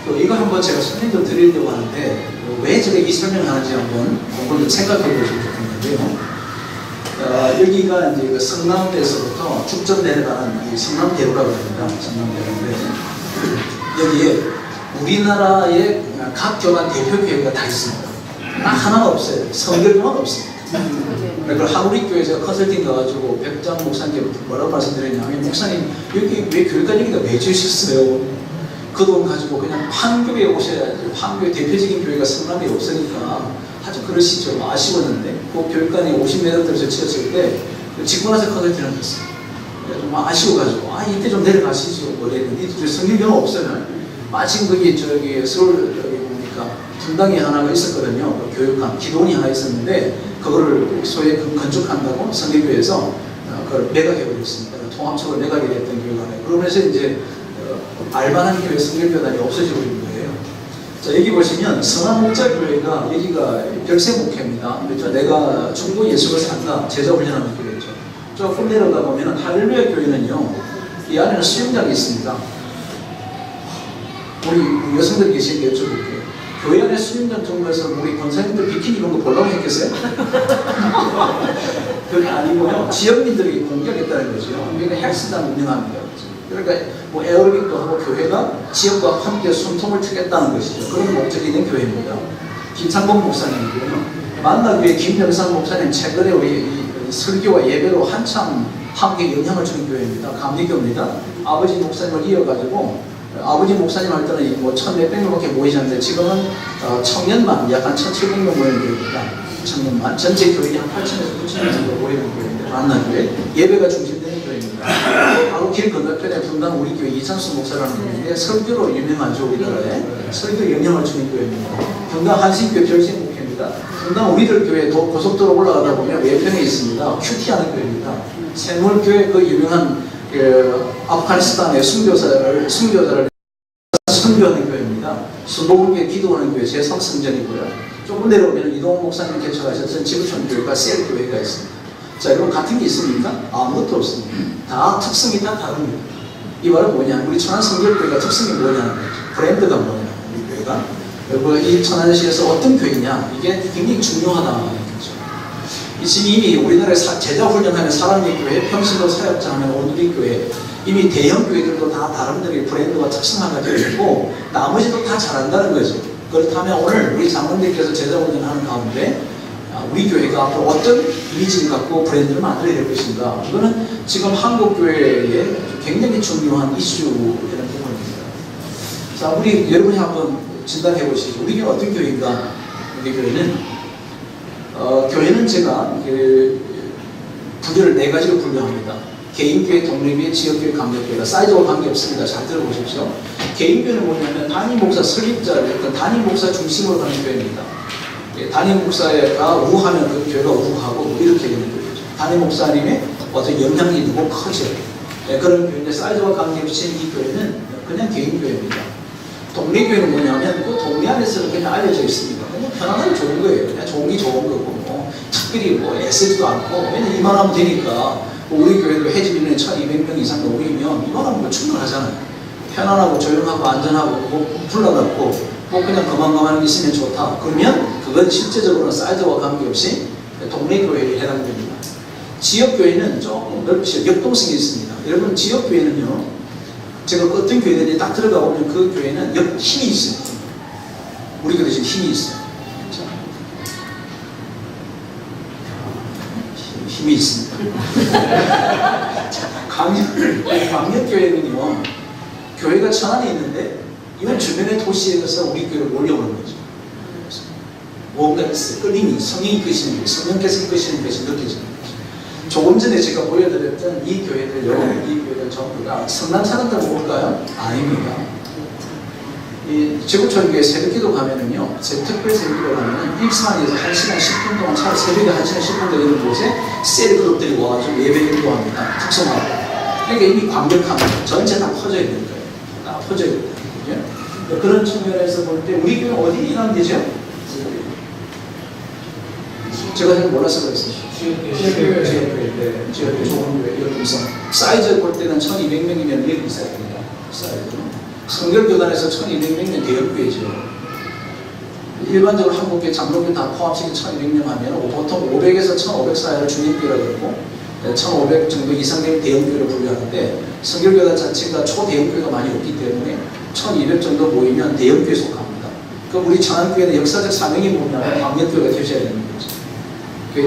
또 이거 한번 제가 설명 좀 드리려고 하는데 왜 제가 이 설명을 하는지 한번 좀 생각해 보시면 좋겠는데요. 여기가 이제 그 성남대에서부터 축전 내려가는 성남대로라고 합니다. 성남대로인데 여기에 우리나라의 각 교단 대표교회가 다 있습니다. 딱 하나가 없어요. 성결교만 없습니다. 그러니까 한우리교회 제가 컨설팅 가가지고 백장 목사님께 뭐라고 말씀드렸냐면, 목사님 여기 왜 교회까지 여기다 왜 주셨어요? 그 돈 가지고 그냥 판교에 오셔야지. 판교에 대표적인 교회가 성남에 없으니까 아주 그러시죠. 아쉬웠는데 그 교회관이 50m 떨어져 지었을 때 짓고 나서 컨설팅을 했어요. 좀 아쉬워가지고 이때 좀 내려가시죠. 그랬는데 성경경 없어요. 마침 거기 저기 서울 여기 보니까 분당에 하나가 있었거든요. 그 교육관 기도원이 하나 있었는데 그거를 소위 건축한다고 성경교회에서 그걸 매각해버렸습니다. 통합적으로 매각이 됐던 교회가 아니에요. 그러면서 이제 알만한 교회 성결교단이 없어지고 있는 거예요. 자, 여기 보시면 선한목자교회가 여기가 별세목회입니다. 그렇죠? 내가 중고 예수를 산다 제자훈련하는 교회죠. 조금 내려가 보면 할렐루야 교회는요, 이 안에는 수영장이 있습니다. 우리 여성들 계시니까 여쭤볼게요. 교회 안에 수영장 정도에서 우리 권사님들 비키니 이런 거 보려고 했겠어요? 그게 아니고요, 지역민들이 공격했다는 거죠. 그러니까 헬스장 운영합니다. 그러니까 뭐 에어로빅도 하고 교회가 지역과 함께 숨통을 트겠다는 것이죠. 그런 목적이 있는 교회입니다. 김창범 목사님이고요. 만나교회 김영상 목사님 최근에 우리 설교와 예배로 한참 함께 영향을 주는 교회입니다. 감리교입니다. 아버지 목사님을 이어가지고 아버지 목사님 할 때는 뭐 1,400 명밖에 모이셨는데 지금은 청년만 약간 1,700명 모이는 교회입니다. 청년만 전체 교인이 한 8,000에서 9,000명 정도 모이는 교회인데 만나교회 예배가 중심되는 교회입니다. 바로 길 건너편에 분당 우리 교회 이창수 목사라는 분인데 설교로 유명하죠. 우리나라에 설교 영향을 주는 교회입니다. 분당 한신교회 별세목회입니다. 분당 우리들 교회 고속도로 올라가다 보면 외평에 있습니다. 큐티하는 교회입니다. 샘물교회 그 유명한 아프가니스탄의 순교자를 선교하는 교회입니다. 순복음교회 기도하는 교회 제3성전이고요. 조금 내려오면 이동훈 목사님 개척하셨던 지구촌 교회가 셀교회가 있습니다. 자, 여러분 같은 게 있습니까? 아무것도 없습니다. 다 특성이 다 다릅니다. 이 말은 뭐냐? 우리 천안성결교회가 특성이 뭐냐는 거죠. 브랜드가 뭐냐? 우리 교회가. 여러분 이 천안시에서 어떤 교회냐? 이게 굉장히 중요하다는 거죠. 지금 이미 우리나라에 제자 훈련하는 사랑의 교회, 평신도 사역자 하는 오누리 교회, 이미 대형 교회들도 다 다른들의 브랜드와 특성화가 되어 있고 나머지도 다 잘한다는 거죠. 그렇다면 오늘 우리 장로님께서 제자 훈련하는 가운데 우리 교회가 앞으로 어떤 이미지를 갖고 브랜드를 만들어야 될 것인가, 이거는 지금 한국 교회에 굉장히 중요한 이슈라는 부분입니다. 자, 우리 여러분이 한번 진단해 보시죠. 우리 교회 어떤 교회인가? 우리 교회는 교회는 제가 분류를 4가지로 분류합니다. 개인교회, 독립교회, 지역교회, 강력교회가 사이즈와 관계없습니다. 잘 들어보십시오. 개인교회는 뭐냐면 담임 목사 설립자를 담임 목사 중심으로 가는 교회입니다. 담임 목사가 우하면 그 교회가 우하고 뭐 이렇게 되는 교회죠. 담임 목사님의 어떤 영향이 있고 커져요. 그런 교회인데 사이즈와 관계없이 이 교회는 그냥 개인교회입니다. 독립교회는 뭐냐면 그 동네 안에서는 그냥 알려져 있습니다. 그냥 편안하게 좋은 거예요. 그냥 좋은 게 좋은 거고 뭐 특별히 뭐 애쓰지도 않고 그냥 이만하면 되니까 우리 교회도 해질 1년에 1,200명 이상 모이면 이만하면 뭐 충분하잖아요. 편안하고 조용하고 안전하고 뭐 불러갖고 뭐 그냥 그만 있으면 좋다. 그러면 그건 실제적으로는 사이즈와 관계없이 동네교회에 해당됩니다. 지역교회는 조금 넓죠. 역동성이 있습니다. 여러분 지역교회는요, 제가 어떤 교회든지 딱 들어가 보면 그 교회는 힘이 있습니다. 우리 교회 지금 힘이 있어요. 그렇죠? 힘이 있습니다. 광역교회는요, 교회가 천안에 있는데 이건 주변의 도시에서 우리 교회를 몰려오는 거죠. 뭔가 있어요. 끌림이, 성령이 이끄시는 거예요. 성령께서 이끄시는 것이 느껴지는 거죠. 조금 전에 제가 보여드렸던 이 교회들요, 이 교회들 전부가 성난 사람들 모를까요? 아닙니다. 이 지구촌교회 새벽기도 가면은요, 특별 새벽기도 가면은 일스만에서 1시간 10분 동안 차로 새벽에 1시간 10분 걸리는 곳에 셀 그룹들이 와가지고 예배기도 합니다. 특성화로. 그러니까 이미 완벽합니다. 전체 다 퍼져 있는 거예요. 다 퍼져 있는 거예요. 그런 측면에서 볼 때 우리 교회는 어디 일하는 데죠? 제가 잘 몰라서 그랬어요. 지역교회, 지역교회, 좋은 교회, 역동성. 사이즈 볼 때는 1,200명이면 여기 있어야 됩니다. 사이즈는. 성결교단에서 1,200명이면 대역교회죠. 일반적으로 한국교회 장로교 다 포함시켜 1,200명 하면 보통 500에서 1,500 사이를 중립교회라 그러고 1,500 정도 이상 되는 대형교회를 분류하는데 성결교단 자체가 초대형교회가 많이 없기 때문에 1,200 정도 모이면 대형교회에 속합니다. 그럼 우리 천안교회는 역사적 사명이 뭐냐면 광역교회가 되셔야 되는 거죠.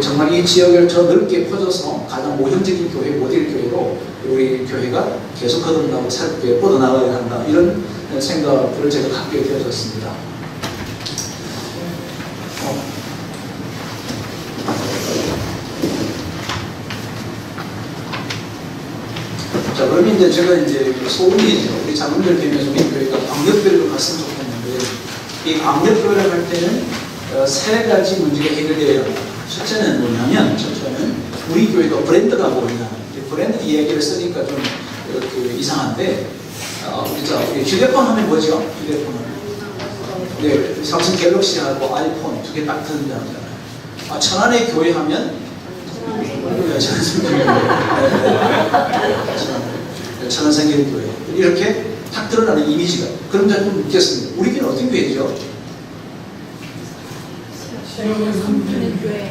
정말 이 지역을 더 넓게 퍼져서 가장 모형적인 교회, 모델 교회로 우리 교회가 계속 거듭나고 새롭게 뻗어나가야 한다. 이런 생각을 제가 갖게 되어졌습니다. 자, 그러면 이제 제가 이제 소원이죠. 우리 자문들 되면서 우리 교회가 광역교회로 갔으면 좋겠는데, 이 광역교회를 할 때는 세 가지 문제가 해결되어야 합니다. 첫째는 뭐냐면, 첫째는 우리 교회가 브랜드가 뭐냐. 브랜드 이야기를 쓰니까 좀 이상한데, 우리 휴대폰 하면 뭐죠? 휴대폰은. 네, 삼성 갤럭시하고 아이폰 두 개 딱 등장하잖아요. 천안의 교회 하면, 천안성결교회 이렇게 탁 드러나는 이미지가. 그럼 제가 좀 묻겠습니다. 우리 교회는 어떤 교회죠?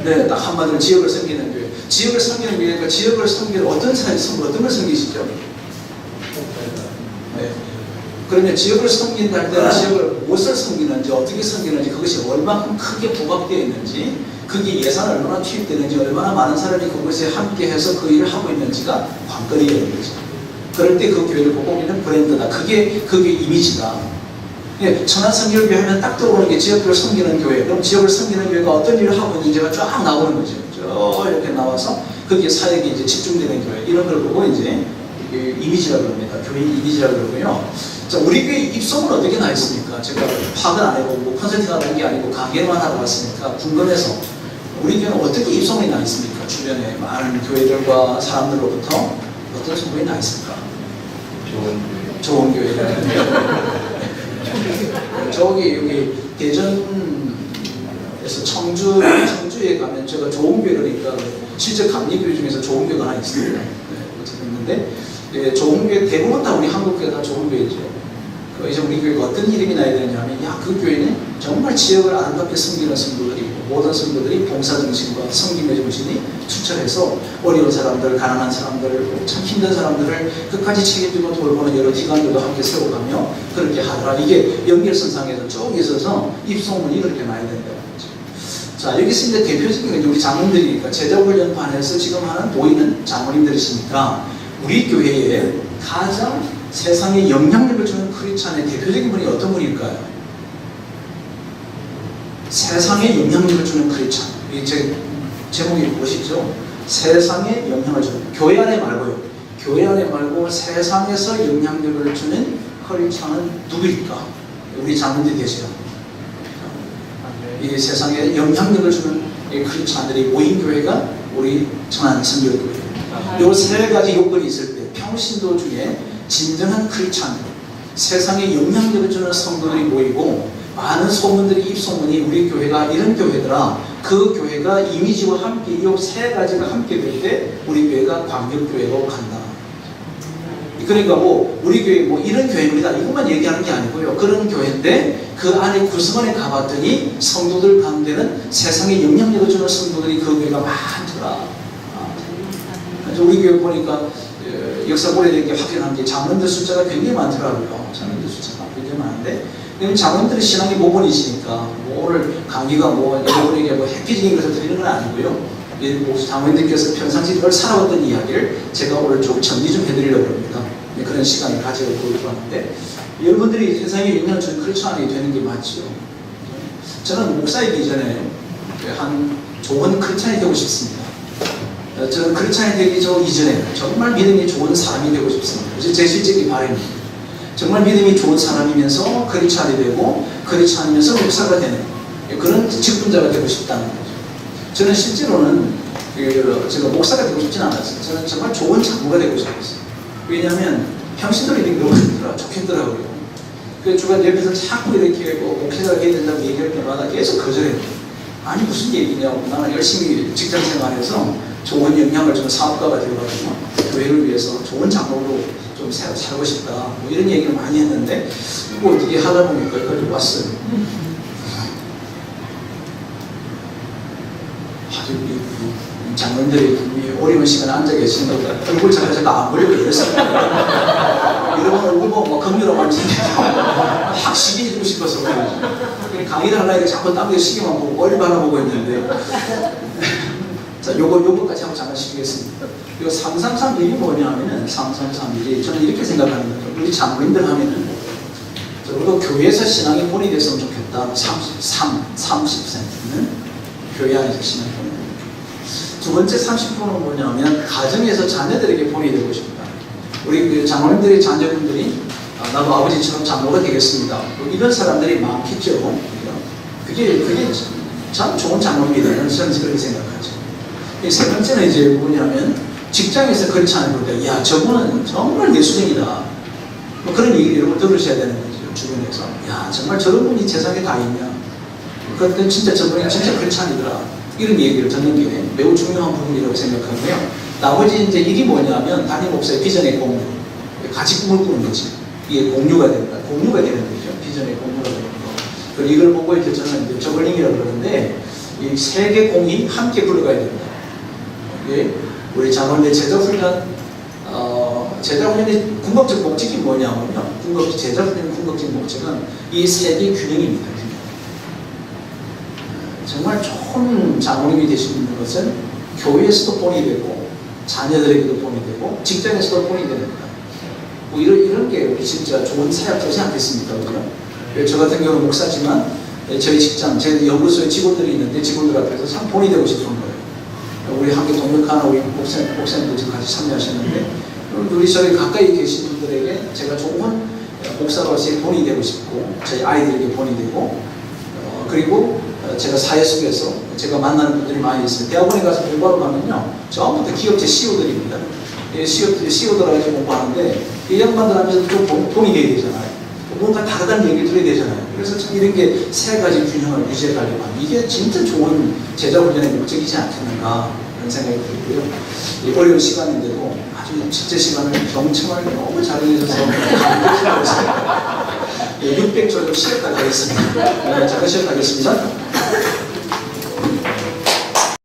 네, 딱 한마디로 지역을 섬기는 교회. 지역을 섬기는 교회니까 지역을 섬기는 어떤 걸 섬기시죠? 네. 그러면 지역을 섬긴다 할 때는 지역을 무엇을 섬기는지, 어떻게 섬기는지, 그것이 얼마큼 크게 부각되어 있는지, 그게 예산 얼마나 투입되는지, 얼마나 많은 사람이 그것에 함께해서 그 일을 하고 있는지가 관건이라는 거죠. 그럴 때 그 교회를 보고 우리는 브랜드다. 그게 이미지다. 예, 천안성결교회 하면 딱 떠오르는 게 지역을 섬기는 교회. 그럼 지역을 섬기는 교회가 어떤 일을 하고 있는지가 쫙 나오는 거죠. 쭉 이렇게 나와서 거기에 사역이 이제 집중되는 교회. 이런 걸 보고 이제 이미지라고 합니다. 교회 이미지라고 그러고요. 자, 우리 교회 입소문 어떻게 나 있습니까? 제가 파악은 안 해보고 컨설팅 하는 게 아니고 강의만 하러 왔으니까 궁금해서 우리 교회는 어떻게 입소문이 나 있습니까? 주변에 많은 교회들과 사람들로부터 어떤 소문이 나 있습니까? 좋은 교회. 저기 여기 대전에서 청주에 가면 제가 좋은 교회니까 실제 감리교회 중에서 좋은 교회가 하나 있습니다. 있는데 좋은 교회 대부분 다 우리 한국 교회 다 좋은 교회죠. 이제 우리 교회가 어떤 이름이 나야 되느냐 하면, 그 교회는 정말 지역을 아름답게 섬기는 성도들이, 모든 성도들이 봉사정신과 섬김의 정신이 투철해서 어려운 사람들, 가난한 사람들, 참 힘든 사람들을 끝까지 책임지고 돌보는 여러 기관들도 함께 세워가며 그렇게 하더라. 이게 연결선상에서 쭉 있어서 입소문이 그렇게 나야 된다고 하죠. 자, 여기서 이제 대표적인 게 우리 장로님들이니까 제자훈련반에서 지금 하는 보이는 장로님들이시니까 우리 교회에 가장 세상에 영향력을 주는 크리스찬의 대표적인 분이 어떤 분일까요? 세상에 영향력을 주는 크리스찬. 이 제목이 무엇이죠? 세상에 영향을 주는, 교회 안에 말고요. 교회 안에 말고 세상에서 영향력을 주는 크리스찬은 누구일까? 우리 장로님들이 계세요. 이 세상에 영향력을 주는 이 크리스찬들이 모인 교회가 우리 천안성결교회. 이 세 가지 요건이 있을 때 평신도 중에 진정한 크리스찬, 세상에 영향력을 주는 성도들이 모이고 많은 소문들이, 입소문이 우리 교회가 이런 교회더라. 그 교회가 이미지와 함께 이 세 가지가 함께 될 때 우리 교회가 광역교회로 간다. 그러니까 우리 교회 이런 교회입니다. 이것만 얘기하는 게 아니고요. 그런 교회인데 그 안에 구성원에 가봤더니 성도들 가운데는 세상에 영향력을 주는 성도들이 그 교회가 많더라. 우리 교회 보니까 역사 오래된 게 확인한 게 장로님들 숫자가 굉장히 많더라고요. 장로님들 숫자가 굉장히 많은데, 장로님들이 신앙의 모본이시니까 오늘 강의가 여러분에게 획기적인 것을 드리는 건 아니고요. 장로님들께서 평상시 늘 살아왔던 이야기를 제가 오늘 쭉 정리 좀 해드리려고 합니다. 그런 시간을 가져보고 있는데, 여러분들이 세상에 영향을 주는 크리스찬이 되는 게 맞죠. 저는 목사이기 전에 한 좋은 크리스찬이 되고 싶습니다. 저는 크리스찬이 되기 이전에 정말 믿음이 좋은 사람이 되고 싶습니다. 제 실적인 바람입니다. 정말 믿음이 좋은 사람이면서 크리스찬이 되고 크리스찬이면서 목사가 되는 그런 직분자가 되고 싶다는 거죠. 저는 실제로는 제가 목사가 되고 싶진 않았어요. 저는 정말 좋은 장로가 되고 싶었어요. 왜냐하면 평신도들이 너무 좋겠더라고요. 그 주간 옆에서 자꾸 이렇게 목회자가 돼야 된다고 얘기할 때마다 계속 거절해요. 아니 무슨 얘기냐고, 나는 열심히 직장생활해서 좋은 영향을 주는 사업가가 되어가지고 교회를 위해서 좋은 장로로 좀 살고 싶다, 이런 얘기를 많이 했는데 어떻게 하다 보니까 여기까지 왔어요. 아주 장로님들이 어려운 시간에 앉아 계시는 거 얼굴 자체가 안 보려고 이랬습니다. 여러분 얼굴 보고 긍휼한 생겨서 확 시기 해주고 싶어서 강의를 하려니까 자꾸 땀에 시계만 보고 머리 바라보고 있는데 자, 요거까지 하고 잠깐 쉬겠습니다. 요 333일이 뭐냐면은 333일이 저는 이렇게 생각하는 거예요. 우리 장로님들 하면은 적어도 교회에서 신앙이 본이됐으면 좋겠다. 30%는 교회 안에서 신앙이 본이. 두 번째 30%는 뭐냐면 가정에서 자녀들에게 본이 되고 싶다. 우리 그 장로님들의 자녀분들이 나도 아버지처럼 장로가 되겠습니다. 이런 사람들이 많겠죠. 그게 참 좋은 장로입니다. 저는 그렇게 생각하죠. 세 번째는 이제 뭐냐면 직장에서 그렇지 않은 분들, 야 저분은 정말 예수쟁이다. 뭐 그런 얘기를 들으셔야 되는 거죠. 주변에서. 야 정말 저런 분이 세상에 다 있냐. 그런데 진짜 저분이 진짜 그렇지 않더라. 이런 얘기를 듣는 게 매우 중요한 부분이라고 생각하고요. 나머지 이제 일이 뭐냐면 담임 목사의 비전의 공유. 같이 꿈을 꾸는 거지. 이게 공유가 된다. 공유가 되는 거죠. 비전의 공유가 되는 거. 그리고 이걸 보고 이제 저는 이제 저글링이라고 그러는데 이 세 개 공이 함께 굴러가야 된다. 우리 장로님의 제자훈련의 궁극적 목적이 뭐냐면요. 제자훈련의 궁극적 목적은 이 세 개의 균형입니다. 균형. 정말 좋은 장로님이 되시는 것은 교회에서도 본이 되고 자녀들에게도 본이 되고 직장에서도 본이 되는 거다. 뭐 이런 게 우리 진짜 좋은 사역자지 않겠습니까? 그죠? 저 같은 경우는 목사지만 저희 직장, 제 연구소에 직원들이 있는데 직원들 앞에서 참 본이 되고 싶은 거예요. 우리 함께 동역하는 우리 목사님들 지금 같이 참여하셨는데 우리 저희 가까이 계신 분들에게 제가 좋은 목사로서의 본이 되고 싶고 저희 아이들에게 본이 되고 그리고 제가 사회 속에서 제가 만나는 분들이 많이 있어요. 대학원에 가서 공부하러 가면요 전부 다 기업체 CEO들입니다. CEO들하고 공부하는데 이 양반들 하면서 좀 본이 돼야 되잖아요. 뭔가 다르다는 얘기를 들어야 되잖아요. 그래서 참 이런 게 세 가지 균형을 유지해 가려고 하는 이게 진짜 좋은 제자훈련의 목적이지 않겠는가 그런 생각이 들고요. 이 어려운 시간인데도 아주 집제 시간을 경청을 너무 잘 해주셔서 감사하고 있습니다. 600조 시작하겠습니다. 잠깐 시작하겠습니다.